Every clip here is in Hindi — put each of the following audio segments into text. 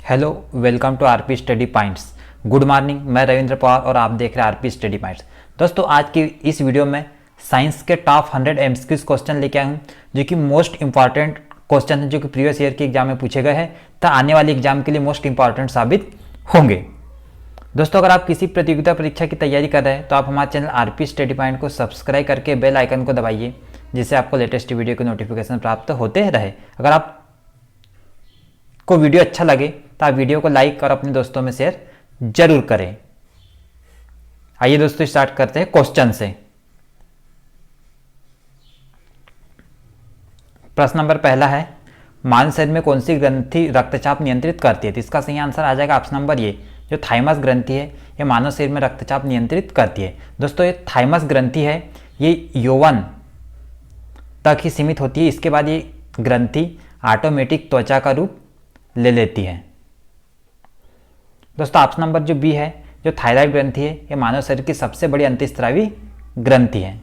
Hello, welcome to RP study points. Good morning, मैं रविंद्र पवार और आप देख रहे हैं आरपी स्टडी पॉइंट्स। दोस्तों, आज की इस वीडियो में साइंस के टॉप 100 एमसीक्यूज क्वेश्चन लेके आया हूँ, जो कि मोस्ट इंपॉर्टेंट क्वेश्चन है, जो कि प्रीवियस ईयर के एग्जाम में पूछे गए हैं, तो आने वाले एग्जाम के लिए मोस्ट इंपॉर्टेंट साबित होंगे। दोस्तों, अगर आप किसी प्रतियोगिता परीक्षा की तैयारी कर रहे हैं तो आप हमारे चैनल आरपी स्टडी पॉइंट को सब्सक्राइब करके बेल आइकन को दबाइए, जिससे आपको लेटेस्ट वीडियो के नोटिफिकेशन प्राप्त होते रहे। अगर आप को वीडियो अच्छा लगे तो आप वीडियो को लाइक और अपने दोस्तों में शेयर जरूर करें। आइए दोस्तों, स्टार्ट करते हैं क्वेश्चन से। प्रश्न नंबर पहला है, मानव शरीर में कौन सी ग्रंथि रक्तचाप नियंत्रित करती है? तो इसका सही आंसर आ जाएगा ऑप्शन नंबर ए, जो थाइमस ग्रंथि है, ये मानव शरीर में रक्तचाप नियंत्रित करती है। दोस्तों, ये थाइमस ग्रंथि है, ये यौवन तक ही सीमित होती है। इसके बाद ये ग्रंथि ऑटोमेटिक त्वचा का रूप ले लेती है। दोस्तों, ऑप्शन नंबर जो बी है, जो थायराइड ग्रंथि है, ये मानव शरीर की सबसे बड़ी अंतःस्रावी ग्रंथि है।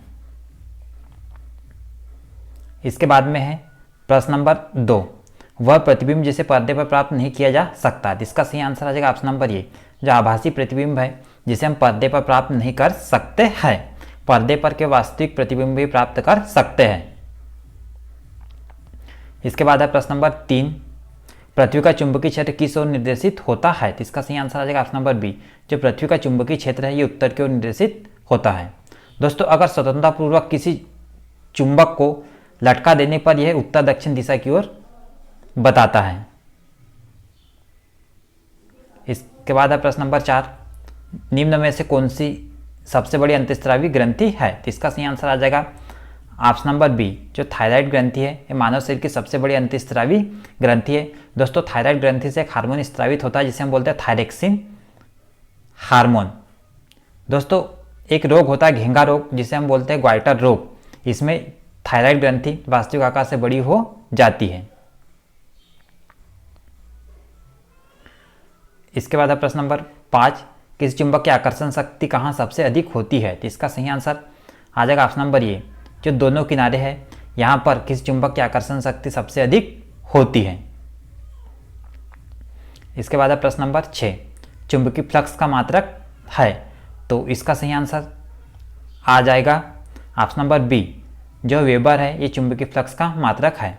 इसके बाद में है प्रश्न नंबर 2, वह प्रतिबिंब जिसे पर्दे पर प्राप्त नहीं किया जा सकता। इसका सही आंसर आ जाएगा ऑप्शन नंबर ए, जो आभासी प्रतिबिंब है, जिसे हम पर्दे पर प्राप्त नहीं कर सकते हैं। पर्दे पर के वास्तविक प्रतिबिंब भी प्राप्त कर सकते हैं। इसके बाद है प्रश्न नंबर 3, पृथ्वी का चुंबकीय क्षेत्र किस ओर निर्देशित होता है? तो इसका सही आंसर आ जाएगा ऑप्शन नंबर बी, जो पृथ्वी का चुंबकीय क्षेत्र है, ये उत्तर की ओर निर्देशित होता है। दोस्तों, अगर स्वतंत्रतापूर्वक किसी चुंबक को लटका देने पर यह उत्तर दक्षिण दिशा की ओर बताता है। इसके बाद है प्रश्न नंबर 4, निम्न में से कौन सी सबसे बड़ी अंतःस्रावी ग्रंथि है? तो इसका सही आंसर आ जाएगा ऑप्शन नंबर बी, जो थायराइड ग्रंथि है, ये मानव शरीर की सबसे बड़ी अंतःस्रावी ग्रंथि है। दोस्तों, थायराइड ग्रंथि से एक हार्मोन स्रावित होता है, जिसे हम बोलते हैं थायरेक्सिन हार्मोन। दोस्तों, एक रोग होता है घेंगा रोग, जिसे हम बोलते हैं ग्वाइटर रोग। इसमें थायराइड ग्रंथि वास्तविक आकार से बड़ी हो जाती है। इसके बाद है प्रश्न नंबर 5, किसी चुंबक की आकर्षण शक्ति कहाँ सबसे अधिक होती है? तो इसका सही आंसर आ जाएगा ऑप्शन नंबर ए, जो दोनों किनारे हैं, यहाँ पर किसी चुंबक की आकर्षण शक्ति सबसे अधिक होती है। इसके बाद है प्रश्न नंबर 6, चुंबकीय फ्लक्स का मात्रक है? तो इसका सही आंसर आ जाएगा ऑप्शन नंबर बी, जो वेबर है, ये चुंबकीय फ्लक्स का मात्रक है।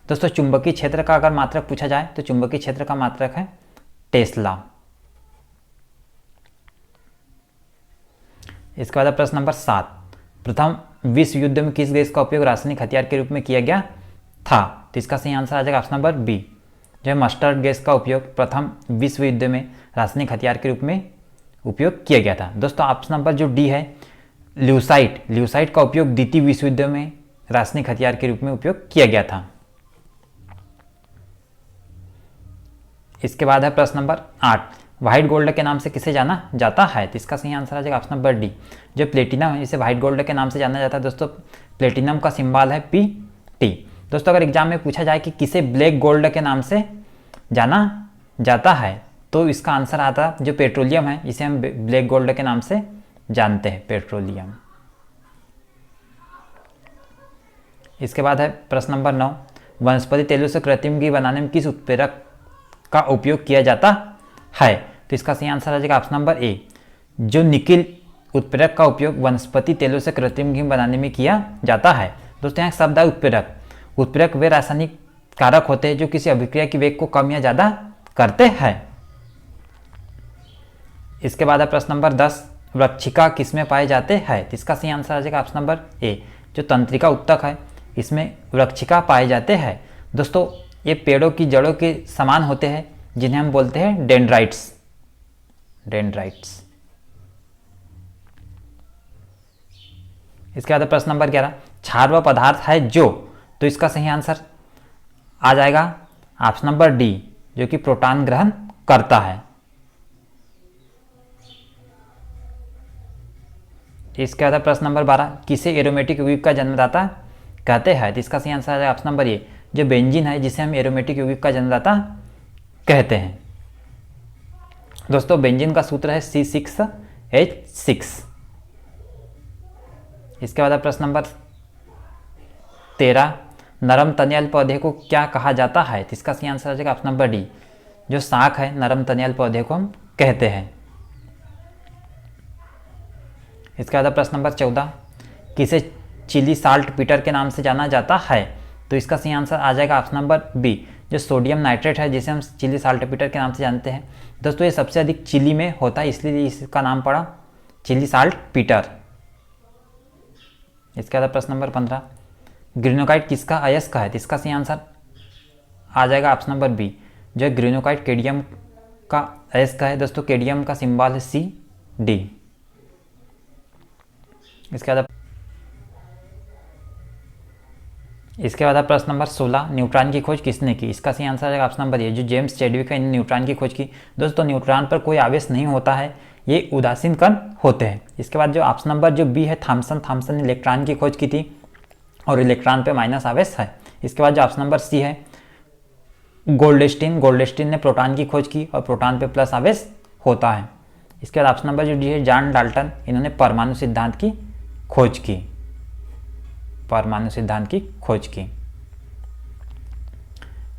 दोस्तों, चुंबकीय क्षेत्र का अगर मात्रक पूछा जाए तो चुंबकीय क्षेत्र का मात्रक है टेस्ला। इसके बाद प्रश्न नंबर 7, प्रथम विश्व युद्ध में किस गैस का उपयोग रासायनिक हथियार के रूप में किया गया था? तो इसका सही आंसर आ जाएगा ऑप्शन नंबर बी, जो है मस्टर्ड गैस का उपयोग प्रथम विश्व युद्ध में रासायनिक हथियार के रूप में उपयोग किया गया था। दोस्तों, ऑप्शन नंबर जो डी है, ल्यूसाइड का उपयोग द्वितीय विश्व युद्ध में रासायनिक हथियार के रूप में उपयोग किया गया था। इसके बाद है प्रश्न नंबर 8, व्हाइट गोल्ड के नाम से किसे जाना जाता है? तो इसका सही आंसर आ जाएगा ऑप्शन नंबर डी, जो प्लेटिनम है, इसे व्हाइट गोल्ड के नाम से जाना जाता है। दोस्तों, प्लेटिनम का सिंबल है Pt। दोस्तों, अगर एग्जाम में पूछा जाए कि किसे ब्लैक गोल्ड के नाम से जाना जाता है, तो इसका आंसर आता जो पेट्रोलियम है, इसे हम ब्लैक गोल्ड के नाम से जानते हैं, पेट्रोलियम। इसके बाद है प्रश्न नंबर 9, वनस्पति तेलों से कृत्रिम घी बनाने में किस उत्प्रेरक का उपयोग किया जाता है? तो इसका सही आंसर आ जाएगा ऑप्शन नंबर ए, जो निकिल उत्प्रेरक का उपयोग वनस्पति तेलों से कृत्रिम घी बनाने में किया जाता है। दोस्तों, यहाँ शब्द है उत्प्रेरक। उत्प्रेरक वे रासायनिक कारक होते हैं जो किसी अभिक्रिया की वेग को कम या ज्यादा करते हैं। इसके बाद है प्रश्न नंबर 10, वृक्षिका किसमें पाए जाते हैं? तो इसका सही आंसर आ जाएगा ऑप्शन नंबर ए, जो तंत्रिका उत्तक है, इसमें वृक्षिका पाए जाते हैं। दोस्तों, ये पेड़ों की जड़ों के समान होते हैं, जिन्हें हम बोलते हैं डेंड्राइट्स। इसके बाद प्रश्न नंबर 11, क्षार वह पदार्थ है जो? तो इसका सही आंसर आ जाएगा ऑप्शन नंबर डी, जो कि प्रोटॉन ग्रहण करता है। इसके बाद प्रश्न नंबर 12, किसे एरोमेटिक यौगिक का जन्मदाता कहते हैं? तो इसका सही आंसर आ जाएगा ऑप्शन नंबर ए, जो बेंजीन है, जिसे हम एरोमेटिक यौगिक का जन्मदाता कहते हैं। दोस्तों, बेंजीन का सूत्र है C6H6। इसके बाद प्रश्न नंबर 13, नरम तने वाले पौधे को क्या कहा जाता है? तो इसका सही आंसर आ जाएगा ऑप्शन नंबर डी, जो शाख है नरम तनियाल पौधे को हम कहते हैं। इसके बाद प्रश्न नंबर 14, किसे चिली साल्ट पीटर के नाम से जाना जाता है? तो इसका सही आंसर आ जाएगा ऑप्शन नंबर बी, जो सोडियम नाइट्रेट है जिसे हम चिली साल्ट पीटर के नाम से जानते हैं। दोस्तों ये सबसे अधिक चिली में होता है, इसलिए इसका नाम पड़ा चिली साल्ट पीटर। इसके बाद प्रश्न नंबर 15, ग्रेनोकाइट किसका अयस्क है? तो इसका सही आंसर आ जाएगा ऑप्शन नंबर बी, जो ग्रेनोकाइट केडियम का अयस्क है। दोस्तों केडियम का सिंबल है CD। इसके बाद प्रश्न नंबर 16, न्यूट्रॉन की खोज किसने की? इसका सही आंसर है ऑप्शन नंबर ए, जो जेम्स चैडविक है, इन न्यूट्रॉन की खोज की। दोस्तों न्यूट्रॉन पर कोई आवेश नहीं होता है, ये उदासीन कण होते हैं। इसके बाद जो ऑप्शन नंबर जो बी है, थॉमसन ने इलेक्ट्रॉन की खोज की थी और इलेक्ट्रॉन पे माइनस आवेश है। इसके बाद जो ऑप्शन नंबर सी है, गोल्डस्टीन ने प्रोटॉन की खोज की और प्रोटॉन पे प्लस आवेश होता है। इसके बाद ऑप्शन नंबर जो डी है, जॉन डाल्टन, इन्होंने परमाणु सिद्धांत की खोज की।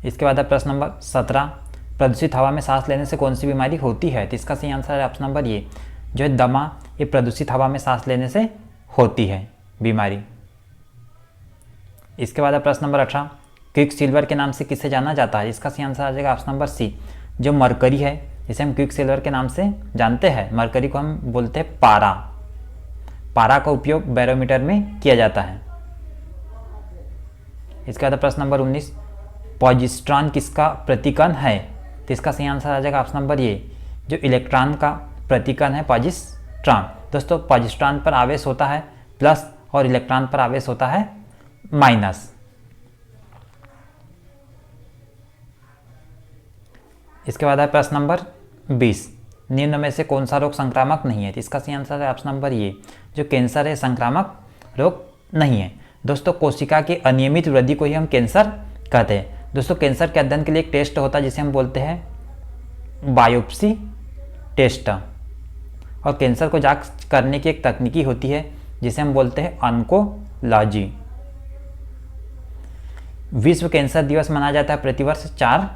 इसके बाद प्रश्न नंबर 17, प्रदूषित हवा में सांस लेने से कौन सी बीमारी होती है? तो इसका सही आंसर है ऑप्शन नंबर ए, जो है दमा, ये प्रदूषित हवा में सांस लेने से होती है बीमारी। इसके बाद प्रश्न नंबर 18, क्विक सिल्वर के नाम से किसे जाना जाता है? इसका सही आंसर आ जाएगा ऑप्शन नंबर सी, जो मरकरी है, इसे हम क्विक सिल्वर के नाम से जानते हैं। मरकरी को हम बोलते हैं पारा का उपयोग बैरोमीटर में किया जाता है। इसके बाद प्रश्न नंबर 19, पॉजिट्रॉन किसका प्रतीकन है? तो इसका सही आंसर आ जाएगा ऑप्शन नंबर ए, जो इलेक्ट्रॉन का प्रतीकन है पॉजिट्रॉन। दोस्तों पॉजिट्रॉन पर आवेश होता है प्लस और इलेक्ट्रॉन पर आवेश होता है माइनस। इसके बाद है प्रश्न नंबर 20, निम्न में से कौन सा रोग संक्रामक नहीं है? तो इसका सही आंसर है ऑप्शन नंबर ए, जो कैंसर है संक्रामक रोग नहीं है। दोस्तों कोशिका की अनियमित वृद्धि को ही हम कैंसर कहते हैं। दोस्तों कैंसर के अध्ययन के लिए एक टेस्ट होता है जिसे हम बोलते हैं बायोप्सी टेस्ट, और कैंसर को जांच करने की एक तकनीकी होती है जिसे हम बोलते हैं ऑन्कोलॉजी। विश्व कैंसर दिवस मनाया जाता है प्रतिवर्ष 4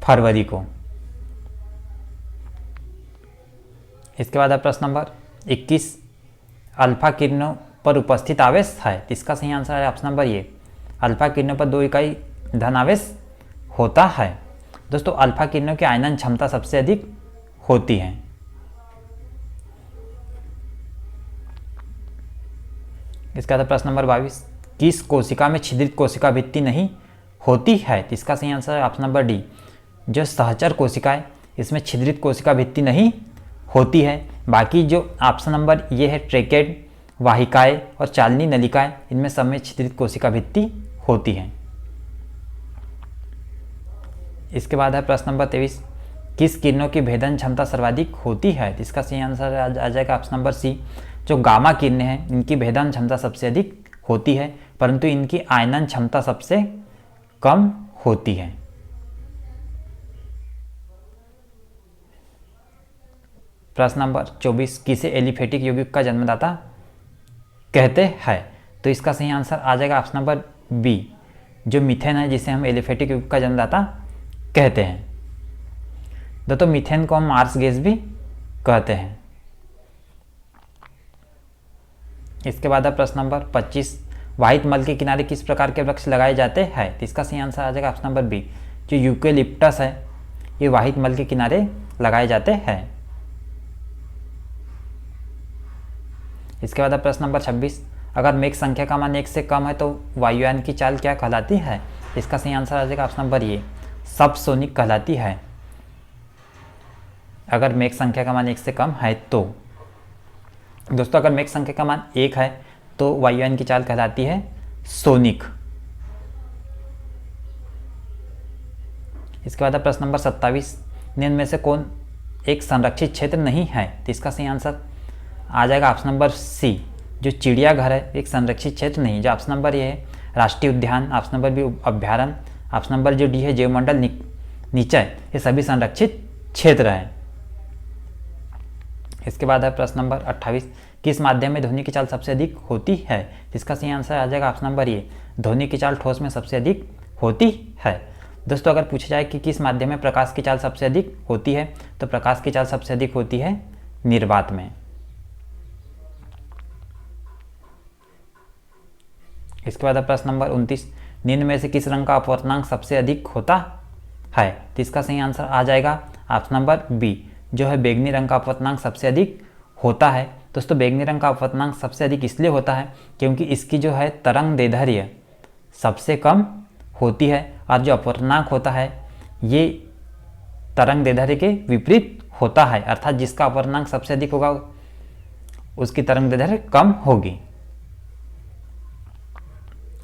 फरवरी को। इसके बाद प्रश्न नंबर 21, अल्फा किरणों पर उपस्थित आवेश है? इसका सही आंसर है ऑप्शन नंबर ए, अल्फा किरणों पर 2 इकाई धन आवेश होता है। दोस्तों अल्फा किरणों की आयनन क्षमता सबसे अधिक होती है। इसका प्रश्न नंबर 22, किस कोशिका में छिद्रित कोशिका भित्ति नहीं होती है? इसका सही आंसर है ऑप्शन नंबर डी, जो सहचर कोशिका है, इसमें छिद्रित कोशिका भित्ति नहीं होती है। बाकी जो ऑप्शन नंबर ये है, ट्रेकेड, वाहिकाएं और चालनी नलिकाएं, इनमें सब में छिद्रित कोशिका भित्ति होती है। इसके बाद है प्रश्न नंबर 23, किस किरणों की भेदन क्षमता सर्वाधिक होती है? इसका सही आंसर आ जाएगा ऑप्शन नंबर सी, जो गामा किरणें हैं, इनकी भेदन क्षमता सबसे अधिक होती है, परंतु इनकी आयनन क्षमता सबसे कम होती है। प्रश्न नंबर 24, किसे एलिफेटिक यौगिक का जन्मदाता कहते हैं? तो इसका सही आंसर आ जाएगा ऑप्शन नंबर बी, जो मीथेन है, जिसे हम एलिफेटिक यौगिक का जन्मदाता कहते हैं। दोस्तों मीथेन को हम मार्स गैस भी कहते हैं। इसके बाद प्रश्न नंबर 25, वाहित मल के किनारे किस प्रकार के वृक्ष लगाए जाते हैं? तो इसका सही आंसर आ जाएगा ऑप्शन नंबर बी, जो यूकेलिप्टस है, ये वाहित मल के किनारे लगाए जाते हैं। इसके बाद प्रश्न नंबर 26, अगर मेघ संख्या का मान 1 से कम है तो वायुयान की चाल क्या कहलाती है? इसका सही आंसर आ जाएगा ऑप्शन नंबर ए, सबसोनिक कहलाती है। अगर मेघ संख्या का मान 1 से कम है तो दोस्तों अगर मेघ संख्या का मान 1 है तो वायुयान की चाल कहलाती है सोनिक। इसके बाद प्रश्न नंबर 27, निम्न में से कौन एक संरक्षित क्षेत्र नहीं है? तो इसका सही आंसर आ जाएगा ऑप्शन नंबर सी, जो चिड़ियाघर है, एक संरक्षित क्षेत्र नहीं। जो ऑप्शन नंबर ये है राष्ट्रीय उद्यान, ऑप्शन नंबर बी अभ्यारण्य, ऑप्शन नंबर जो डी है जैवमंडल निचय, ये सभी संरक्षित क्षेत्र हैं। इसके बाद है प्रश्न नंबर 28, किस माध्यम में ध्वनि की चाल सबसे अधिक होती है? इसका सही आंसर आ जाएगा ऑप्शन नंबर ए, ध्वनि की चाल ठोस में सबसे अधिक होती है। दोस्तों अगर पूछा जाए कि किस माध्यम में प्रकाश की चाल सबसे अधिक होती है, तो प्रकाश की चाल सबसे अधिक होती है निर्वात में। इसके बाद प्रश्न नंबर 29, निम्न में से किस रंग का अपवर्तनांक सबसे अधिक होता है? तो इसका सही आंसर आ जाएगा ऑप्शन नंबर बी, जो है बैंगनी रंग का अपवर्तनांक सबसे अधिक होता है। दोस्तों बैंगनी रंग का अपवर्तनांक सबसे अधिक इसलिए होता है क्योंकि इसकी जो है तरंग दैर्ध्य सबसे कम होती है, और जो अपवर्तनांक होता है ये तरंग दैर्ध्य के विपरीत होता है, अर्थात जिसका अपवर्तनांक सबसे अधिक होगा उसकी तरंग दैर्ध्य कम होगी।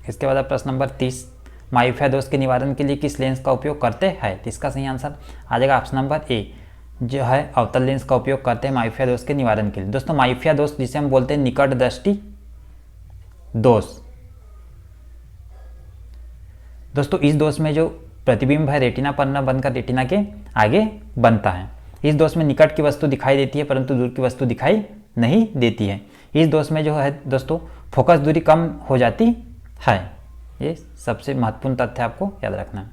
इसके बाद प्रश्न नंबर 30, मायोपिया दोष के निवारण के लिए किस लेंस का उपयोग करते हैं? तो इसका सही आंसर आ जाएगा ऑप्शन नंबर ए, जो है अवतल लेंस का उपयोग करते हैं मायोपिया दोष के निवारण के लिए। दोस्तों मायोपिया दोष जिसे हम बोलते हैं निकट दृष्टि दोष, दोस्तों इस दोष में जो प्रतिबिंब है रेटिना पर न बनकर रेटिना के आगे बनता है। इस दोष में निकट की वस्तु दिखाई देती है परंतु दूर की वस्तु दिखाई नहीं देती है। इस दोष में जो है दोस्तों फोकस दूरी कम हो जाती है, ये सबसे महत्वपूर्ण तथ्य आपको याद रखना है।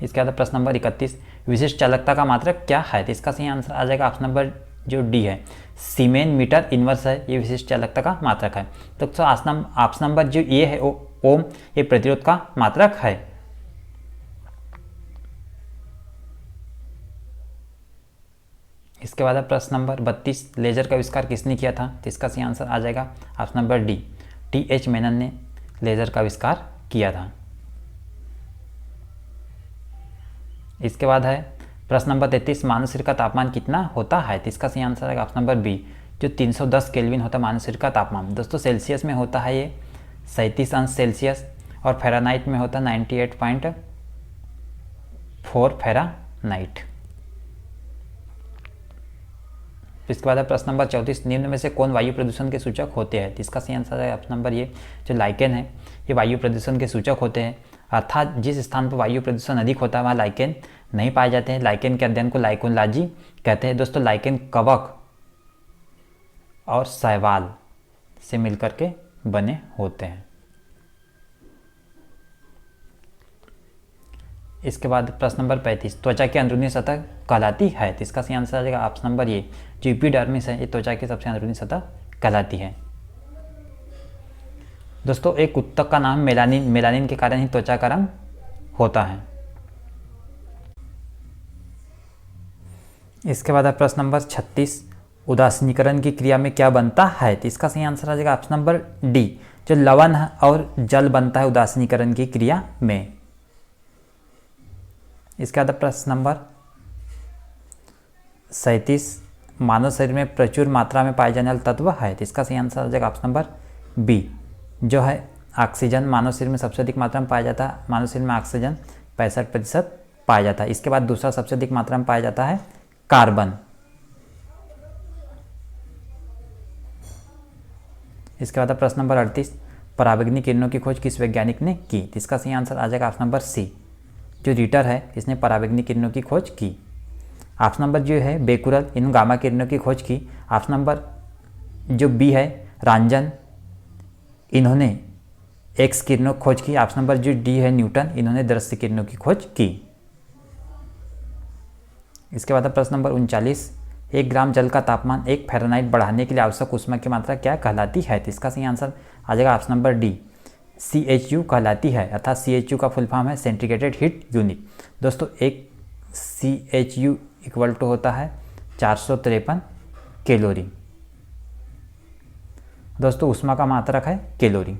इसके बाद प्रश्न नंबर 31, विशिष्ट चालकता का मात्रक क्या है? तो इसका सही आंसर आ जाएगा ऑप्शन नंबर जो डी है, सीमेन मीटर इनवर्स है, ये विशिष्ट चालकता का मात्रक है। तो ऑप्शन नंबर जो ये है ओम, ये प्रतिरोध का मात्रक है। इसके बाद प्रश्न नंबर 32, लेजर का आविष्कार किसने किया था? तो इसका सही आंसर आ जाएगा option number D, TH. Menon ने लेजर का आविष्कार किया था। इसके बाद है प्रश्न नंबर 33, मानव शरीर का तापमान कितना होता है? तो इसका सही आंसर है ऑप्शन नंबर बी, जो 310 केल्विन होता है मानव शरीर का तापमान। दोस्तों सेल्सियस में होता है ये 37 अंश सेल्सियस, और फ़ारेनहाइट में होता है 98.4 फ़ारेनहाइट। इसके बाद है प्रश्न नंबर 34, निम्न में से कौन वायु प्रदूषण के सूचक होते हैं? तो इसका सही आंसर है ऑप्शन नंबर ये, जो लाइकेन है, ये वायु प्रदूषण के सूचक होते हैं। अर्थात जिस स्थान पर वायु प्रदूषण अधिक होता है वहाँ लाइकेन नहीं पाए जाते हैं। लाइकेन के अध्ययन को लाइकोनोलॉजी कहते हैं। दोस्तों लाइकेन कवक और शैवाल से मिलकर के बने होते हैं। इसके बाद प्रश्न नंबर 35, त्वचा की अंदरूनी सतह कहलाती है? तो इसका सही आंसर आ जाएगा ऑप्शन नंबर ये, जो एपिडर्मिस है, ये त्वचा की सबसे अंदरूनी सतह कहलाती है। दोस्तों एक उत्तक का नाम मेलानिन, मेलानिन के कारण ही त्वचा का रंग होता है। इसके बाद प्रश्न नंबर 36, उदासीनीकरण की क्रिया में क्या बनता है? तो इसका सही आंसर आ जाएगा ऑप्शन नंबर डी, जो लवण और जल बनता है उदासीनीकरण की क्रिया में। इसके बाद प्रश्न नंबर 37, मानव शरीर में प्रचुर मात्रा में पाए जाने वाला तत्व है? तो इसका सही आंसर आ जाएगा ऑप्शन नंबर बी, जो है ऑक्सीजन। मानव शरीर में सबसे अधिक मात्रा में पाया जाता है। मानव शरीर में ऑक्सीजन 65% पाया जाता है। इसके बाद दूसरा सबसे अधिक मात्रा में पाया जाता है कार्बन। इसके बाद प्रश्न नंबर 38, पराबैंगनी किरणों की खोज किस वैज्ञानिक ने की? तो इसका सही आंसर आ जाएगा ऑप्शन नंबर सी, जो रीटर है, इसने पराबैंगनी किरणों की खोज की। ऑप्शन नंबर जो है बेकुरल, इन गामा किरणों की खोज की। ऑप्शन नंबर जो बी है रांजन, इन्होंने एक्स किरणों की खोज की। ऑप्शन नंबर जो डी है न्यूटन, इन्होंने दृश्य किरणों की खोज की। इसके बाद प्रश्न नंबर 39, 1 ग्राम जल का तापमान 1 फ़ारेनहाइट बढ़ाने के लिए आवश्यक ऊष्मा की मात्रा क्या कहलाती है? तो इसका सही आंसर आ जाएगा ऑप्शन नंबर डी, CHU कहलाती है। अर्थात CHU का फुल फॉर्म है सेंटीग्रेटेड हीट यूनिट। दोस्तों एक CHU इक्वल टू होता है 453 कैलोरी। दोस्तों ऊष्मा का मात्रक है कैलोरी।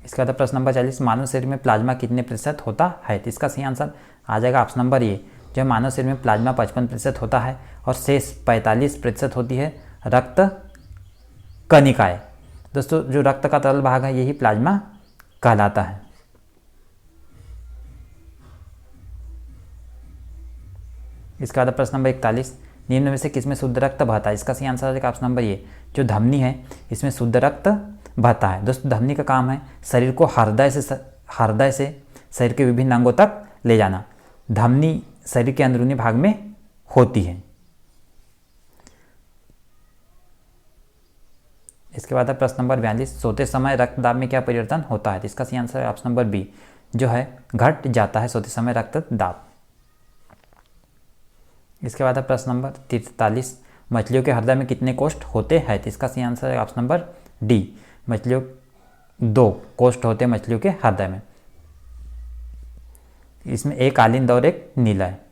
इसके बाद प्रश्न नंबर 40, मानव शरीर में प्लाज्मा कितने प्रतिशत होता है? तो इसका सही आंसर आ जाएगा ऑप्शन नंबर ए, जो मानव शरीर में प्लाज्मा 55% होता है और शेष 45% होती है रक्त कणिकाएं। दोस्तों जो रक्त का तरल भाग है यही प्लाज्मा कहलाता है। इसके बाद प्रश्न नंबर 41, निम्न में से किसमें शुद्ध रक्त बहता है? इसका सही आंसर आ जाएगा ऑप्शन नंबर ए, जो धमनी है, इसमें शुद्ध रक्त बहता है। दोस्तों धमनी का काम है शरीर को हृदय से शरीर के विभिन्न अंगों तक ले जाना। धमनी शरीर के अंदरूनी भाग में होती है। इसके बाद है प्रश्न नंबर 42, सोते समय रक्तदाब में क्या परिवर्तन होता है? तो इसका सही आंसर है ऑप्शन नंबर बी, जो है घट जाता है सोते समय रक्तदाब। इसके बाद है प्रश्न नंबर 43, मछलियों के हृदय में कितने कोष्ठ होते हैं? तो इसका सही आंसर है ऑप्शन नंबर डी, मछलियों 2 कोष्ठ होते हैं मछलियों के हृदय में। इसमें एक कालीन और एक नीला है।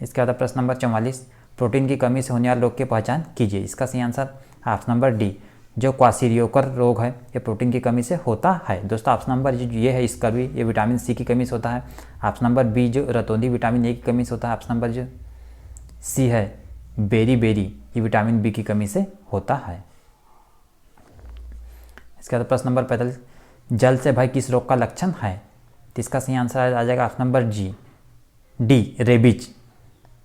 इसके बाद प्रश्न नंबर 44, प्रोटीन की कमी से होने वाले रोग की पहचान कीजिए। इसका सही आंसर ऑप्शन नंबर डी, जो क्वाशीरियोकर रोग है ये प्रोटीन की कमी से होता है। दोस्तों ऑप्शन नंबर ये है स्कर्वी, ये विटामिन सी की कमी से होता है। ऑप्शन नंबर बी जो रतौंधी विटामिन ए की कमी से होता है। ऑप्शन नंबर जो सी है बेरी ये विटामिन बी की कमी से होता है। इसके बाद प्रश्न नंबर 45, जल से भय किस रोग का लक्षण है? तो इसका सही आंसर आ जाएगा option number D, rabies.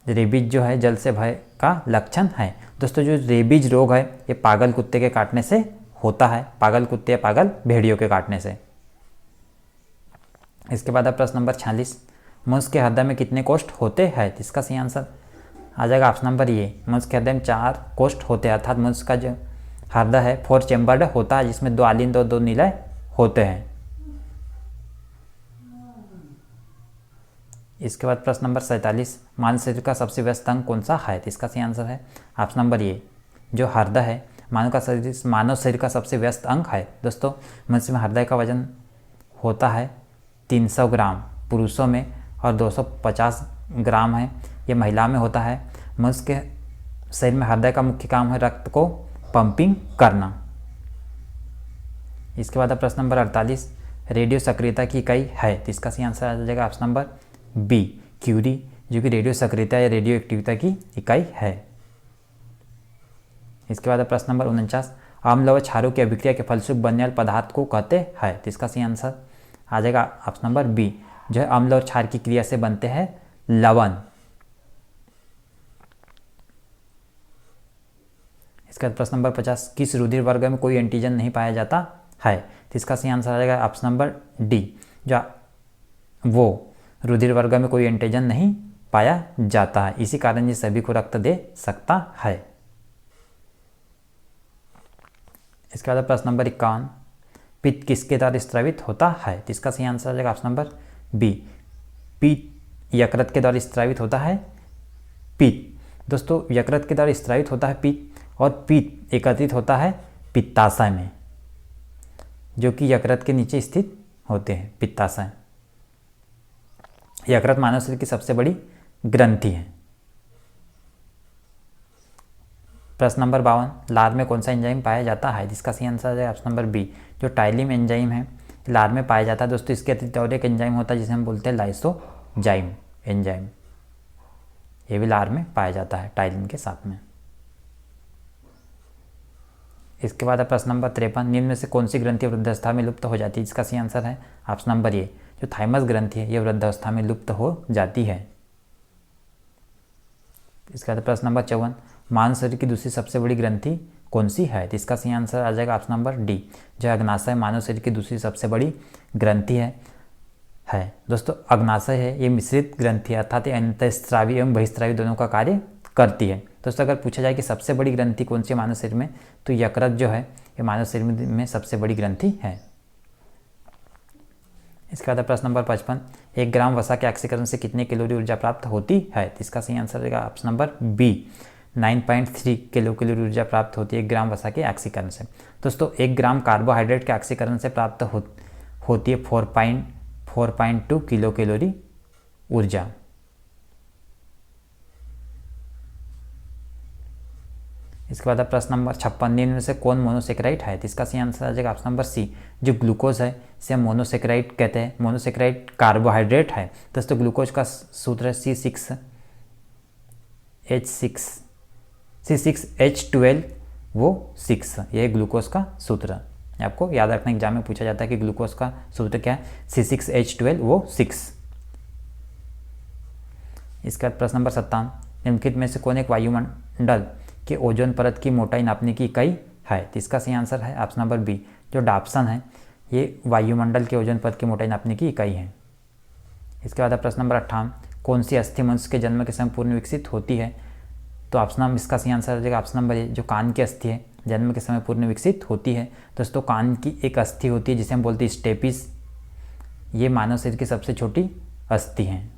Rabies जो है जल से भय का लक्षण है। दोस्तों जो रेबीज रोग है ये पागल कुत्ते के काटने से होता है, पागल कुत्ते या पागल भेड़ियों के काटने से। इसके बाद प्रश्न नंबर 46, मनुष्य के हृदय में कितने कोष्ठ होते हैं? तो इसका सही आंसर आ जाएगा ऑप्शन नंबर ए, मनुष्य के हृदय में 4 कोष्ठ होते हैं, अर्थात मनुष्य का जो हृदय है 4 चेम्बर्ड होता है, जिसमें 2 आलिंद और 2 नीले होते हैं। इसके बाद प्रश्न नंबर 47, मानव शरीर का सबसे व्यस्त अंग कौन सा है? तो इसका सही आंसर है ऑप्शन नंबर ए, जो हृदय है मानव शरीर का सबसे व्यस्त अंग है। दोस्तों मनुष्य में हृदय का वजन होता है 300 ग्राम पुरुषों में और 250 ग्राम है ये महिला में होता है। मनुष्य के शरीर में हृदय का मुख्य काम है रक्त को पंपिंग करना। इसके बाद प्रश्न नंबर 48, रेडियो सक्रियता की इकाई है? तो इसका सही आंसर आ जाएगा ऑप्शन नंबर बी, क्यूरी, जो कि रेडियो सक्रियता या रेडियो एक्टिविटी की इकाई है। इसके बाद प्रश्न नंबर 49, अम्ल व क्षारों की अभिक्रिया के फलस्वरूप बनने वाले पदार्थ को कहते हैं? तो इसका सही आंसर आ जाएगा ऑप्शन नंबर बी, जो है अम्ल और क्षार की क्रिया से बनते हैं लवण। इसके बाद प्रश्न नंबर 50, किस रुधिर वर्ग में कोई एंटीजन नहीं पाया जाता है? तो इसका सही आंसर आ जाएगा ऑप्शन नंबर डी, जो वो रुधिर वर्ग में कोई एंटीजन नहीं पाया जाता है, इसी कारण ये सभी को रक्त दे सकता है। इसके बाद प्रश्न नंबर 51, पित्त किसके द्वारा स्रावित होता है? तो इसका सही आंसर आ जाएगा ऑप्शन नंबर बी, पित्त यकृत के द्वारा स्रावित होता है। पित्त दोस्तों यकृत के द्वारा स्रावित होता है पित्त, और पित्त एकत्रित होता है पित्ताशय में, जो कि यकृत के नीचे स्थित होते हैं। पित्ताशय, यकृत मानव शरीर की सबसे बड़ी ग्रंथि है। प्रश्न नंबर 52, लार में कौन सा एंजाइम पाया जाता है? जिसका सही आंसर है ऑप्शन नंबर बी, जो टाइलिम एंजाइम है लार में पाया जाता है। दोस्तों इसके अतिरिक्त और एक एंजाइम होता है जिसे हम बोलते हैं लाइसोजाइम एंजाइम, ये भी लार में पाया जाता है टाइलिन के साथ में। इसके बाद प्रश्न नंबर 53, निम्न में से कौन सी ग्रंथि वृद्धावस्था में लुप्त हो जाती है? जिसका सही आंसर है ऑप्शन नंबर ए, जो थाइमस ग्रंथि है ये वृद्धावस्था में लुप्त हो जाती है। इसके बाद प्रश्न नंबर 54, मानव शरीर की दूसरी सबसे बड़ी ग्रंथि कौन सी है? तो इसका सही आंसर आ जाएगा ऑप्शन नंबर डी, जो अग्नाशय मानव शरीर की दूसरी सबसे बड़ी ग्रंथि है। दोस्तों अग्नाशय है ये मिश्रित ग्रंथि है, अर्थात अंतःस्रावी एवं बहिस्रावी दोनों का कार्य करती है। दोस्तों अगर पूछा जाए कि सबसे बड़ी ग्रंथि कौन सी है मानव शरीर में, तो यकृत जो है ये मानव शरीर में सबसे बड़ी ग्रंथि है। इसके बाद प्रश्न नंबर 55, 1 ग्राम वसा के ऑक्सीकरण से कितने कैलोरी ऊर्जा प्राप्त होती है? तो इसका सही आंसर रहेगा ऑप्शन नंबर बी, 9.3 कैलोरी ऊर्जा प्राप्त होती है 1 ग्राम वसा के ऑक्सीकरण से। दोस्तों 1 ग्राम कार्बोहाइड्रेट के ऑक्सीकरण से प्राप्त होती है 4.2 किलो कैलोरी ऊर्जा। इसके बाद प्रश्न नंबर 56, निम्न में से कौन मोनोसेक्राइड है? तो इसका सही आंसर आ जाएगा ऑप्शन नंबर सी, जो ग्लूकोज है इसे हम मोनोसेक्राइड कहते हैं। मोनोसेक्राइड कार्बोहाइड्रेट है। दोस्तों ग्लूकोज का सूत्र है C6H12 वो 6, यह ग्लूकोज का सूत्र आपको याद रखना, एग्जाम में पूछा जाता है कि ग्लूकोज का सूत्र क्या है, C6H12 वो 6। इसके बाद प्रश्न नंबर 57, निम्नलिखित में से कौन एक वायुमंडल के ओजोन परत की मोटाई नापने की इकाई है? तो इसका सही आंसर है ऑप्शन नंबर बी, जो डाप्सन है ये वायुमंडल के ओजोन परत की मोटाई नापने की इकाई है। इसके बाद प्रश्न नंबर 58, कौन सी अस्थि मनुष्य के जन्म के समय पूर्ण विकसित होती है? तो ऑप्शन इसका सही आंसर हो जाएगा ऑप्शन नंबर ए, जो कान की अस्थि है जन्म के समय पूर्ण विकसित होती है। दोस्तों कान की एक अस्थि होती है जिसे हम बोलते हैं स्टेपिस, ये मानव शरीर की सबसे छोटी अस्थि है।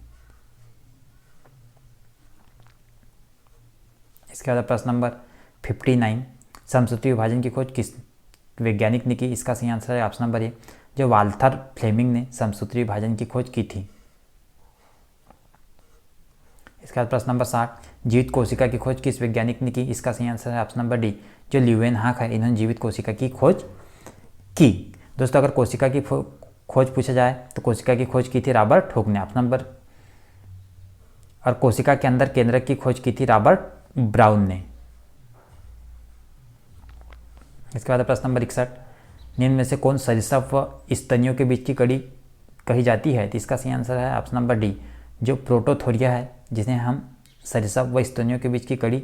इसके बाद प्रश्न नंबर 59, समसूत्री विभाजन की खोज किस वैज्ञानिक ने की? इसका सही आंसर है ऑप्शन नंबर ए, जो वाल्थर फ्लेमिंग ने समसूत्री विभाजन की खोज की थी। इसके बाद प्रश्न नंबर 60, जीवित कोशिका की खोज किस वैज्ञानिक ने की? इसका सही आंसर है ऑप्शन नंबर डी, जो ल्यूवेनहॉक है, इन्होंने जीवित कोशिका की खोज की। दोस्तों अगर कोशिका की खोज पूछा जाए तो कोशिका की खोज की थी रॉबर्ट हुक ने, ऑप्शन नंबर, और कोशिका के अंदर केंद्रक की खोज की थी रॉबर्ट ब्राउन ने। इसके बाद प्रश्न नंबर 61, निम्न में से कौन सरीसृप व स्तनियों के बीच की कड़ी कही जाती है? तो इसका सही आंसर है ऑप्शन नंबर डी, जो प्रोटोथोरिया है, जिसे हम सरीसृप व स्तनियों के बीच की कड़ी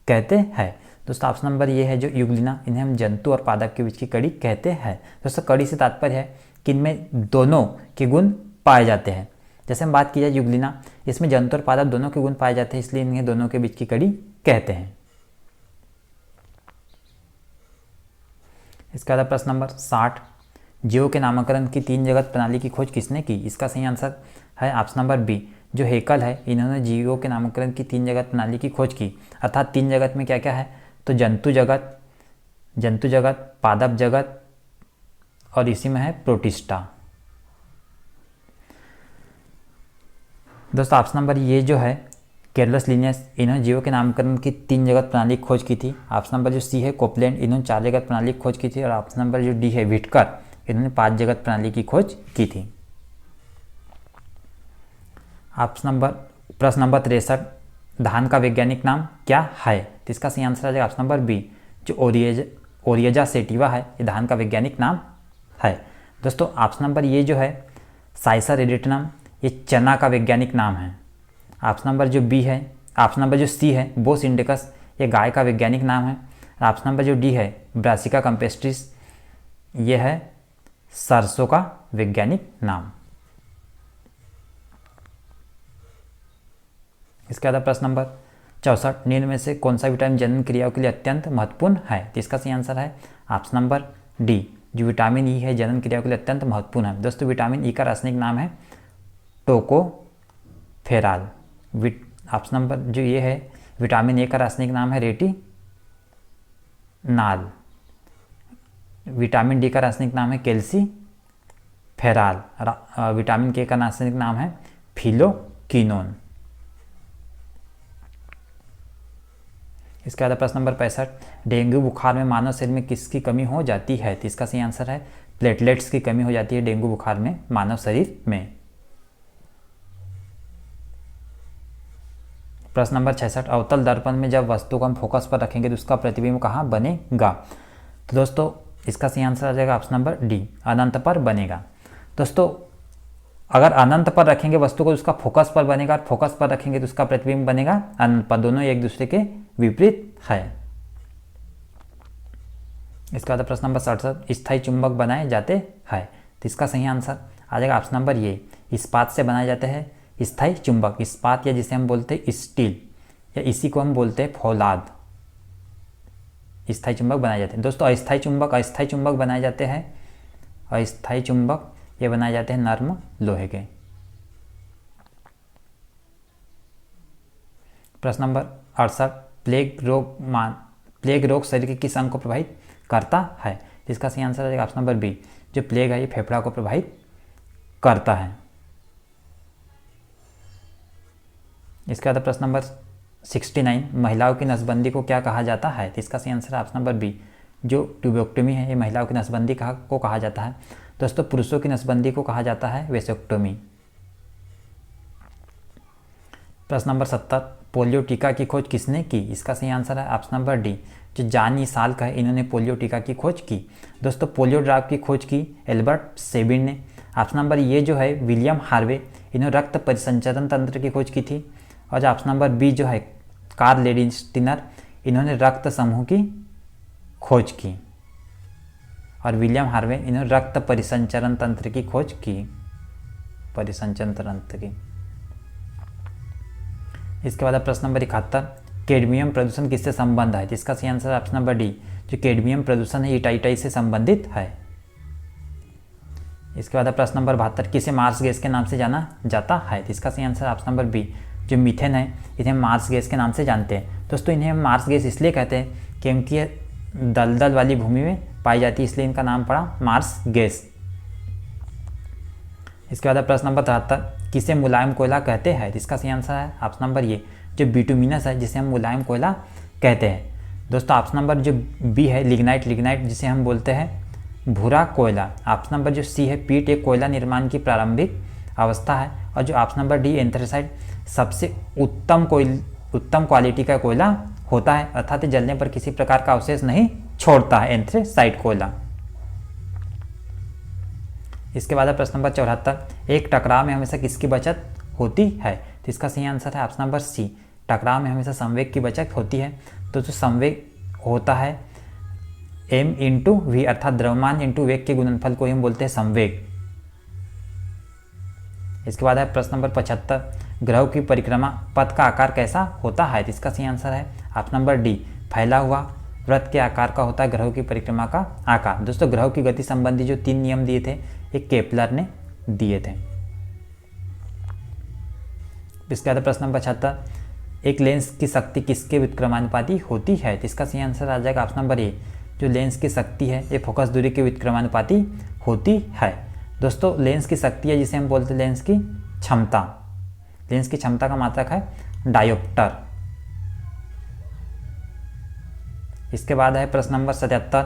कहते हैं। दोस्तों ऑप्शन नंबर ये है जो युगलिना, इन्हें हम जंतु और पादप के बीच की कड़ी कहते हैं। दोस्तों कड़ी से तात्पर्य है कि इनमें दोनों के गुण पाए जाते हैं। जैसे हम बात की जाए युगलिना, इसमें जंतु और पादप दोनों के गुण पाए जाते हैं, इसलिए इन्हें दोनों के बीच की कड़ी कहते हैं। इसके बाद प्रश्न नंबर 60, जीवों के नामकरण की 3 जगत प्रणाली की खोज किसने की? इसका सही आंसर है ऑप्शन नंबर बी, जो हेकल है, इन्होंने जीवों के नामकरण की 3 जगत प्रणाली की खोज की। अर्थात 3 जगत में क्या क्या है? तो जंतु जगत, पादप जगत और इसी में है प्रोटिस्टा। दोस्तों ऑप्शन नंबर ये जो है कैरलस लिनियस, इन्होंने जीवों के नामकरण की 3 जगत प्रणाली की खोज की थी। ऑप्शन नंबर जो सी है कोपलैंड, इन्होंने 4 जगत प्रणाली की खोज की थी। और ऑप्शन नंबर जो डी है व्हिटकर, इन्होंने 5 जगत प्रणाली की खोज की थी। प्रश्न नंबर 63, धान का वैज्ञानिक नाम क्या है? तो इसका सही आंसर आ जाएगा ऑप्शन नंबर बी, जो ओरिएजा सेटिवा है, ये धान का वैज्ञानिक नाम है। दोस्तों ऑप्शन नंबर ये जो है साइसर एडिटनम, ये चना का वैज्ञानिक नाम है। ऑप्शन नंबर जो बी है, ऑप्शन नंबर जो सी है बोस इंडिकस, ये गाय का वैज्ञानिक नाम है। और ऑप्शन नंबर जो डी है ब्रासिका कैम्पेस्ट्रिस, ये है सरसों का वैज्ञानिक नाम। इसके बाद प्रश्न नंबर 64, निम्न में से कौन सा विटामिन जनन क्रियाओं के लिए अत्यंत महत्वपूर्ण है? तो इसका सही आंसर है ऑप्शन नंबर डी, जो विटामिन ई है जनन क्रियाओं के लिए अत्यंत महत्वपूर्ण है। दोस्तों विटामिन ई का रासायनिक नाम है टोकोफेराल। ऑप्शन नंबर जो ये है विटामिन ए का रासायनिक नाम है रेटिनाल। विटामिन डी का रासायनिक नाम है कैल्सीफेराल। विटामिन के का रासायनिक नाम है फिलोक्विनोन। इसके बाद प्रश्न नंबर 65, डेंगू बुखार में मानव शरीर में किसकी कमी हो जाती है? तो इसका सही आंसर है प्लेटलेट्स की कमी हो जाती है डेंगू बुखार में मानव शरीर में। प्रश्न नंबर 66, अवतल दर्पण में जब वस्तु को हम फोकस पर रखेंगे तो उसका प्रतिबिंब कहाँ बनेगा? तो दोस्तों इसका सही आंसर आ जाएगा ऑप्शन नंबर डी, अनंत पर बनेगा। दोस्तों अगर अनंत पर रखेंगे वस्तु को तो उसका फोकस पर बनेगा, और फोकस पर रखेंगे तो उसका प्रतिबिंब बनेगा अनंत पर, दोनों एक दूसरे के विपरीत है। इसके बाद प्रश्न नंबर 67, स्थायी चुंबक बनाए जाते हैं। तो इसका सही आंसर आ जाएगा ऑप्शन नंबर ये, इस्पात से बनाए जाते हैं स्थायी चुंबक। इस्पात या जिसे हम बोलते हैं स्टील, या इसी को हम बोलते हैं फौलाद, स्थायी चुंबक बनाए जाते हैं। दोस्तों अस्थायी चुंबक बनाए जाते हैं, अस्थायी चुंबक ये बनाए जाते हैं नर्म लोहे के। प्रश्न नंबर 68, प्लेग रोग शरीर के किस अंग को प्रभावित करता है? इसका सही आंसर है ऑप्शन नंबर बी, जो प्लेग है ये फेफड़ा को प्रभावित करता है। इसके बाद प्रश्न नंबर 69, महिलाओं की नसबंदी को क्या कहा जाता है? तो इसका सही आंसर है ऑप्शन नंबर बी, जो ट्यूबोक्टोमी है ये महिलाओं की नसबंदी को कहा जाता है। दोस्तों पुरुषों की नसबंदी को कहा जाता है वेसेक्टोमी। प्रश्न नंबर 70, पोलियो टीका की खोज किसने की? इसका सही आंसर है ऑप्शन नंबर डी, जो जानी साल्क है, इन्होंने पोलियो टीका की खोज की। दोस्तों पोलियो ड्रॉप की खोज की एल्बर्ट सेबिन ने। ऑप्शन नंबर ये जो है विलियम हार्वे, इन्होंने रक्त परिसंचरण तंत्र की खोज की थी। और ऑप्शन नंबर बी जो है कार्ल लेडिस्टिनर, इन्होंने रक्त समूह की खोज की। और विलियम हार्वे इन्होंने रक्त परिसंचरण तंत्र की खोज की, परिसंचरण तंत्र की। इसके बाद प्रश्न नंबर 71, कैडमियम प्रदूषण किससे संबंध है? इसका सही आंसर ऑप्शन नंबर डी, जो कैडमियम प्रदूषण है इटाइटाई से संबंधित है। इसके बाद प्रश्न नंबर 72, किसे मार्स गैस के नाम से जाना जाता है? इसका सही आंसर ऑप्शन नंबर बी, जो मीथेन है इन्हें मार्स गैस के नाम से जानते हैं। दोस्तों इन्हें मार्स गैस इसलिए कहते हैं क्योंकि ये दलदल वाली भूमि में पाई जाती है, इसलिए इनका नाम पड़ा मार्स गैस। इसके बाद प्रश्न नंबर 73, किसे मुलायम कोयला कहते हैं? इसका सही आंसर है ऑप्शन नंबर ये, जो बिटुमिनस है जिसे हम मुलायम कोयला कहते हैं। दोस्तों ऑप्शन नंबर जो बी है लिग्नाइट, लिग्नाइट जिसे हम बोलते हैं भूरा कोयला। ऑप्शन नंबर जो सी है पीट, एक कोयला निर्माण की प्रारंभिक अवस्था है। और जो ऑप्शन नंबर डी एंथ्रेसाइट सबसे उत्तम क्वालिटी का कोयला होता है, अर्थात जलने पर किसी प्रकार का अवशेष नहीं छोड़ता है एंथ्रेसाइट कोयला। इसके बाद प्रश्न नंबर 74, एक टकराव में हमेशा किसकी बचत होती है? तो इसका सही आंसर है ऑप्शन नंबर सी, टकराव में हमेशा संवेग की बचत होती है। तो जो संवेग होता है m इंटू वी, अर्थात द्रव्यमान इंटू वेग के गुणनफल को हम बोलते हैं संवेग। इसके बाद है प्रश्न नंबर 75, ग्रह की परिक्रमा पथ का आकार कैसा होता है? तो इसका सही आंसर है ऑप्शन नंबर डी, फैला हुआ वृत्त के आकार का होता है ग्रहों की परिक्रमा का आकार। दोस्तों ग्रहों की गति संबंधी जो 3 नियम दिए थे ये केपलर ने दिए थे। इसके बाद प्रश्न नंबर 76, एक लेंस की शक्ति किसके व्युत्क्रमानुपाती होती है? तो इसका सही आंसर आ जाएगा ऑप्शन नंबर ए, जो लेंस की शक्ति है ये फोकस दूरी के व्युत्क्रमानुपाती होती है। दोस्तों लेंस की शक्ति है जिसे हम बोलते हैं लेंस की क्षमता। लेंस की क्षमता का मात्रक है डायोप्टर। इसके बाद है प्रश्न नंबर 77,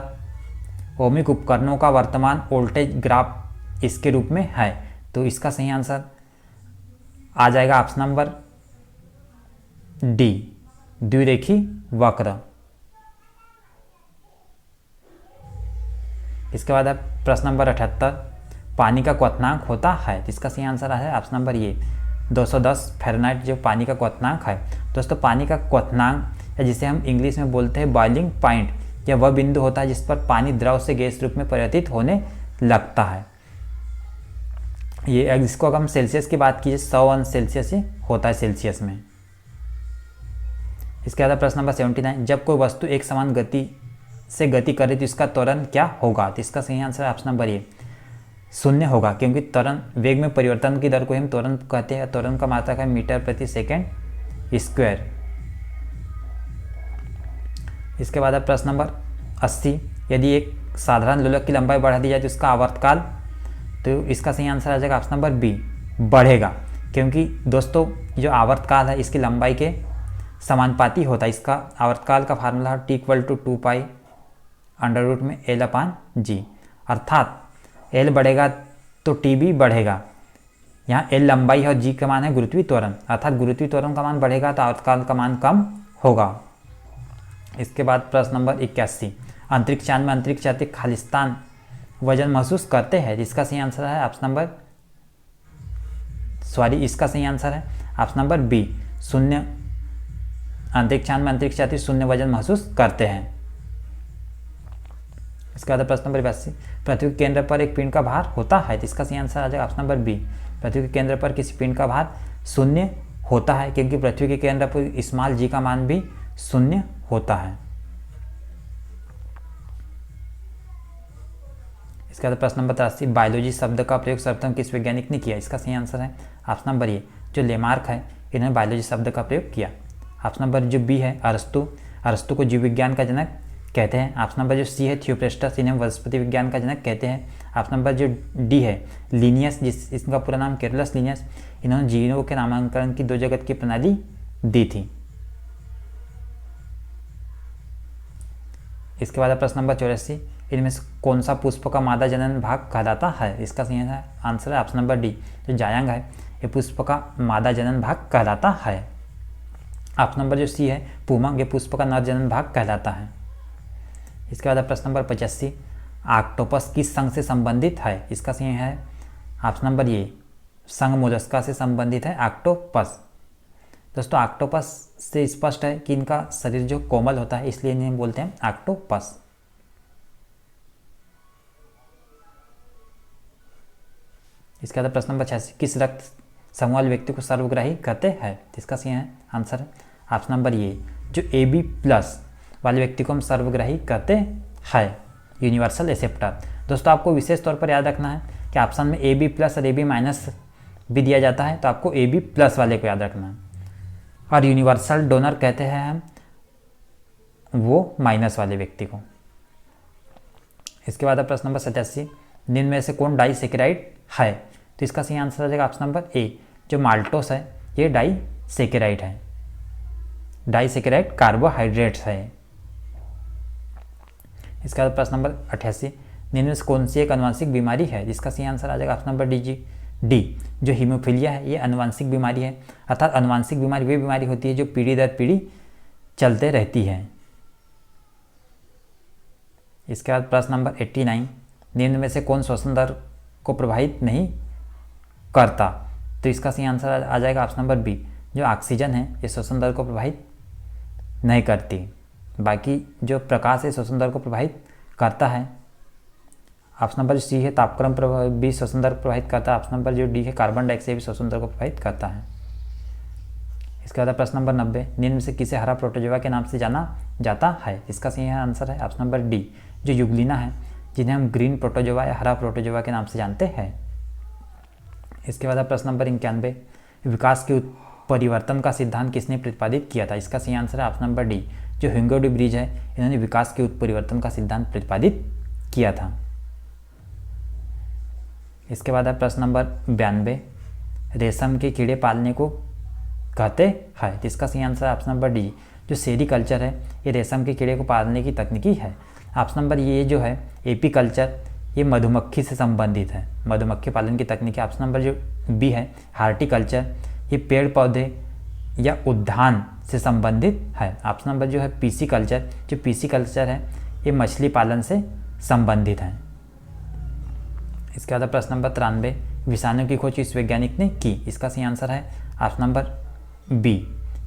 ओमिक उपकरणों का वर्तमान वोल्टेज ग्राफ इसके रूप में है। तो इसका सही आंसर आ जाएगा ऑप्शन नंबर डी, द्विरेखी वक्र। इसके बाद है प्रश्न नंबर 78, पानी का क्वथनांक होता है? इसका सही आंसर है ऑप्शन नंबर ये, 210 फ़ारेनहाइट जो पानी का क्वथनांक है। दोस्तों पानी का क्वथनांक या जिसे हम इंग्लिश में बोलते हैं बॉइलिंग पॉइंट, यह वह बिंदु होता है जिस पर पानी द्रव से गैस रूप में परिवर्तित होने लगता है। ये इसको अगर हम सेल्सियस की बात कीजिए 100 अंश सेल्सियस ही होता है सेल्सियस में। इसके बाद प्रश्न नंबर 79, जब कोई वस्तु एक समान गति से गति करे तो इसका त्वरण क्या होगा? तो इसका सही आंसर ऑप्शन नंबर ए, शून्य होगा, क्योंकि त्वरण वेग में परिवर्तन की दर को हम त्वरण कहते हैं। त्वरण का मात्रक है मीटर प्रति सेकेंड स्क्वायर। इसके बाद प्रश्न नंबर 80, यदि एक साधारण लोलक की लंबाई बढ़ा दी जाए तो इसका आवर्तकाल, तो इसका सही आंसर आ जाएगा ऑप्शन नंबर बी, बढ़ेगा, क्योंकि दोस्तों जो आवर्तकाल है इसकी लंबाई के समानुपाती होता है। इसका आवर्तकाल का फार्मूला है T = 2π √L/g, अर्थात L बढ़ेगा तो T भी बढ़ेगा। यहाँ L लंबाई है और G का मान है गुरुत्वीय त्वरण, अर्थात गुरुत्वीय त्वरण का मान बढ़ेगा तो आवर्तकाल का मान कम होगा। इसके बाद प्रश्न नंबर 81, अंतरिक्ष यान में अंतरिक्ष यात्री खालिस्तान वजन महसूस करते हैं? इसका सही आंसर है ऑप्शन नंबर इसका सही आंसर है ऑप्शन नंबर बी, शून्य। अंतरिक्ष यान में अंतरिक्ष यात्री शून्य वजन महसूस करते हैं। इसके बाद प्रश्न नंबर 82, पृथ्वी के केंद्र पर एक पिंड का भार होता है? तो इसका सही आंसर आ जाएगा ऑप्शन नंबर बी, पृथ्वी के केंद्र पर किसी पिंड का भार शून्य होता है, क्योंकि पृथ्वी के केंद्र पर स्मॉल g का मान भी शून्य होता है। इसके बाद प्रश्न नंबर 83, बायोलॉजी शब्द का प्रयोग सर्वप्रथम किस वैज्ञानिक ने किया? इसका सही आंसर है ऑप्शन नंबर ए, जो लेमार्क है इन्होंने बायोलॉजी शब्द का प्रयोग किया। ऑप्शन नंबर जो बी है अरस्तु, अरस्तु को जीव विज्ञान का जनक कहते हैं। ऑप्शन नंबर जो सी है थियोप्रेस्टस, इन्हें वनस्पति विज्ञान का जनक कहते हैं। ऑप्शन नंबर जो डी है लिनियस, जिस इसका पूरा नाम केरलस लिनियस, इन्होंने जीवों के नामांकन की 2 जगत की प्रणाली दी थी। इसके बाद प्रश्न नंबर 84, इनमें से कौन सा पुष्प का मादा जनन भाग कहलाता है? इसका सही आंसर है ऑप्शन नंबर डी, जो जायांग है ये पुष्प का मादा जनन भाग कहलाता है। ऑप्शन नंबर जो सी है पुमंग, ये पुष्प का नर जनन भाग कहलाता है। इसके बाद प्रश्न नंबर 85, ऑक्टोपस किस संघ से संबंधित है? इसका सही है ऑप्शन नंबर ए, संघ मोलस्का से संबंधित है ऑक्टोपस। दोस्तों ऑक्टोपस से स्पष्ट है कि इनका शरीर जो कोमल होता है, इसलिए इन्हें बोलते हैं ऑक्टोपस। इसके बाद प्रश्न नंबर 86, किस रक्त समूह वाले व्यक्ति को सर्वग्राही कहते हैं? इसका सही है आंसर है ऑप्शन नंबर ए, जो AB प्लस वाले व्यक्ति को हम सर्वग्राही कहते हैं, यूनिवर्सल एक्सेप्टर। दोस्तों आपको विशेष तौर पर याद रखना है कि ऑप्शन में AB प्लस और AB माइनस भी दिया जाता है, तो आपको AB प्लस वाले को याद रखना है। और यूनिवर्सल डोनर कहते हैं हम वो माइनस वाले व्यक्ति को। इसके बाद प्रश्न नंबर 87, निम्न में से कौन डाइसेकेराइड है? तो इसका सही आंसर आ जाएगा ऑप्शन नंबर A, जो माल्टोस है ये डाइसेकेराइड है। डाइसेकेराइड कार्बोहाइड्रेट्स है। इसका प्रश्न नंबर 88, निम्न में से कौन सी एक आनुवंशिक बीमारी है? जिसका सही आंसर आ जाएगा ऑप्शन नंबर डी, जो हीमोफीलिया है ये आनुवंशिक बीमारी है। अर्थात आनुवंशिक बीमारी वे बीमारी होती है जो पीढ़ी दर पीढ़ी चलते रहती है। इसके बाद प्रश्न नंबर 89, निम्न में से कौन श्वसन दर को प्रभावित नहीं करता? तो इसका सही आंसर आ जाएगा ऑप्शन नंबर बी, जो ऑक्सीजन है ये श्वसन दर को प्रभावित नहीं करती। बाकी जो प्रकाश है श्वसन दर को प्रभावित करता है। ऑप्शन नंबर सी है तापक्रम भी श्वसन दर को प्रभावित करता है। ऑप्शन नंबर जो डी है कार्बन डाइऑक्साइड भी श्वसन दर को प्रभावित करता है। इसके बाद प्रश्न नंबर 90, निम्न में से किसे हरा प्रोटोजोआ के नाम से जाना जाता है? इसका सही आंसर है ऑप्शन नंबर डी, जो युग्लिना है, जिन्हें हम ग्रीन प्रोटोजोआ या हरा प्रोटोजोआ के नाम से जानते हैं। इसके बाद प्रश्न नंबर 91, विकास के परिवर्तन का सिद्धांत किसने प्रतिपादित किया था? इसका सही आंसर है ऑप्शन नंबर डी, जो ह्यूगो डी ब्रिज है, इन्होंने विकास के उत्परिवर्तन का सिद्धांत प्रतिपादित किया था। इसके बाद प्रश्न नंबर 92, रेशम के कीड़े पालने को कहते हैं? इसका सही आंसर है ऑप्शन नंबर डी, जो सेरीकल्चर है ये रेशम के कीड़े को पालने की तकनीकी है। ऑप्शन नंबर ये जो है एपीकल्चर ये मधुमक्खी से संबंधित है, मधुमक्खी पालन की तकनीक है। ऑप्शन नंबर जो बी है हार्टिकल्चर, ये पेड़ पौधे या उद्यान से संबंधित है। ऑप्शन नंबर जो है पीसी कल्चर, जो पीसी कल्चर है ये मछली पालन से संबंधित है। इसके बाद प्रश्न नंबर 93, विषाणु की खोज किस वैज्ञानिक ने की? इसका सही आंसर है ऑप्शन नंबर बी,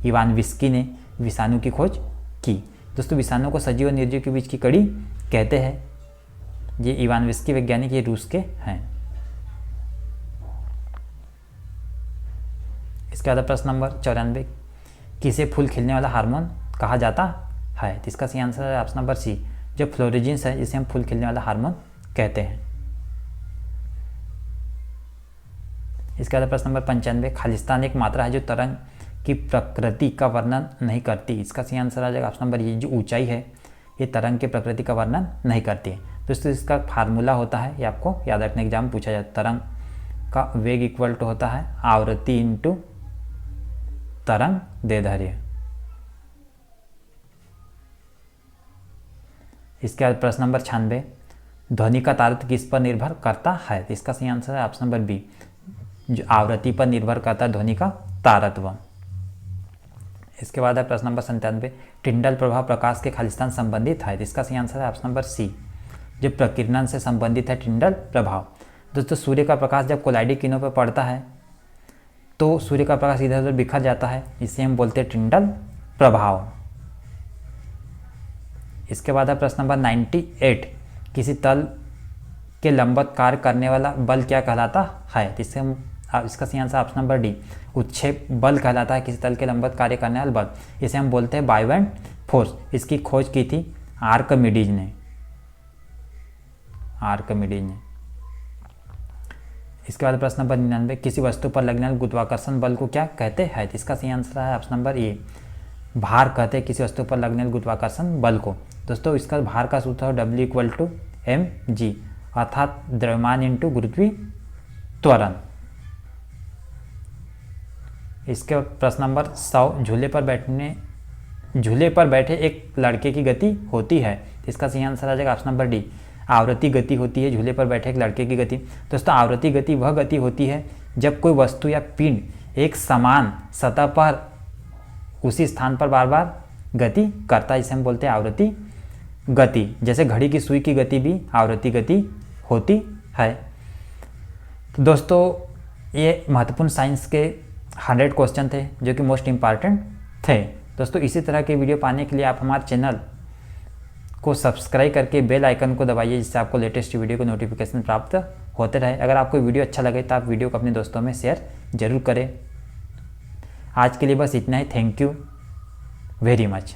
इवानोव्स्की ने विषाणु की खोज की। दोस्तों विषाणु को सजीव और निर्जीव के बीच की कड़ी कहते हैं। ये इवानोव्स्की वैज्ञानिक ये रूस के हैं। इसके बाद प्रश्न नंबर 94, किसे फूल खिलने वाला हार्मोन कहा जाता है? इसका सही आंसर है ऑप्शन नंबर सी, जो फ्लोरेजिन्स है जिसे हम फूल खिलने वाला हार्मोन कहते हैं। इसके बाद प्रश्न नंबर 95, खालिस्तान एक मात्रा है जो तरंग की प्रकृति का वर्णन नहीं करती। इसका सही आंसर आ जाएगा ऑप्शन नंबर ये, जो ऊंचाई है ये तरंग की प्रकृति का वर्णन नहीं करती है। दोस्तों इसका फार्मूला होता है, ये आपको याद रखने एग्जाम पूछा जाता है। तरंग का वेग इक्वल टू होता है आवृत्ति इंटू तरंग दैर्ध्य। इसके बाद प्रश्न नंबर 96, ध्वनि का तारतम्य किस पर निर्भर करता है? इसका सही आंसर है ऑप्शन नंबर बी, जो आवृत्ति पर निर्भर करता है ध्वनि का तारतम्य। इसके बाद है प्रश्न नंबर 97, टिंडल प्रभाव प्रकाश के खालिस्तान संबंधित है? इसका सही आंसर है ऑप्शन नंबर सी, जो प्रकीर्णन से संबंधित है टिंडल प्रभाव। दोस्तों सूर्य का प्रकाश जब कोलाइडिक किरणों पर पड़ता है तो सूर्य का प्रकाश इधर उधर बिखर जाता है, इसे हम बोलते हैं टिंडल प्रभाव। इसके बाद है प्रश्न नंबर 98, किसी तल के लंबवत कार्य करने वाला बल क्या कहलाता है? इससे हम इसका सही आंसर ऑप्शन नंबर डी, उत्क्षेप बल कहलाता है किसी तल के लंबवत कार्य करने वाला बल। इसे हम बोलते हैं बायोवेंट फोर्स। इसकी खोज की थी आर्किमिडीज ने। इसके बाद प्रश्न नंबर 99, किसी वस्तु पर लगने वाले गुरुत्वाकर्षण बल को क्या कहते हैं? इसका सही आंसर है ऑप्शन नंबर ए, भार कहते हैं किसी वस्तु पर लगने वाले गुरुत्वाकर्षण बल को। दोस्तों इसका भार का सूत्र है W इक्वल टू mg, अर्थात द्रव्यमान इंटू गुरुत्वीय त्वरण। इसके प्रश्न नंबर 100, झूले पर बैठे एक लड़के की गति होती है। इसका सही आंसर आ जाएगा ऑप्शन नंबर डी, आवृत्ति गति होती है झूले पर बैठे एक लड़के की गति। दोस्तों आवृत्ति गति वह गति होती है जब कोई वस्तु या पिंड एक समान सतह पर उसी स्थान पर बार बार गति करता है, इसे हम बोलते हैं आवृत्ति गति। जैसे घड़ी की सुई की गति भी आवृत्ति गति होती है। तो दोस्तों ये महत्वपूर्ण साइंस के 100 क्वेश्चन थे जो कि मोस्ट इम्पॉर्टेंट थे। दोस्तों इसी तरह के वीडियो पाने के लिए आप हमारे चैनल को सब्सक्राइब करके बेल आइकन को दबाइए, जिससे आपको लेटेस्ट वीडियो को नोटिफिकेशन प्राप्त होते रहे। अगर आपको वीडियो अच्छा लगे तो आप वीडियो को अपने दोस्तों में शेयर जरूर करें। आज के लिए बस इतना ही। Thank you. Very much.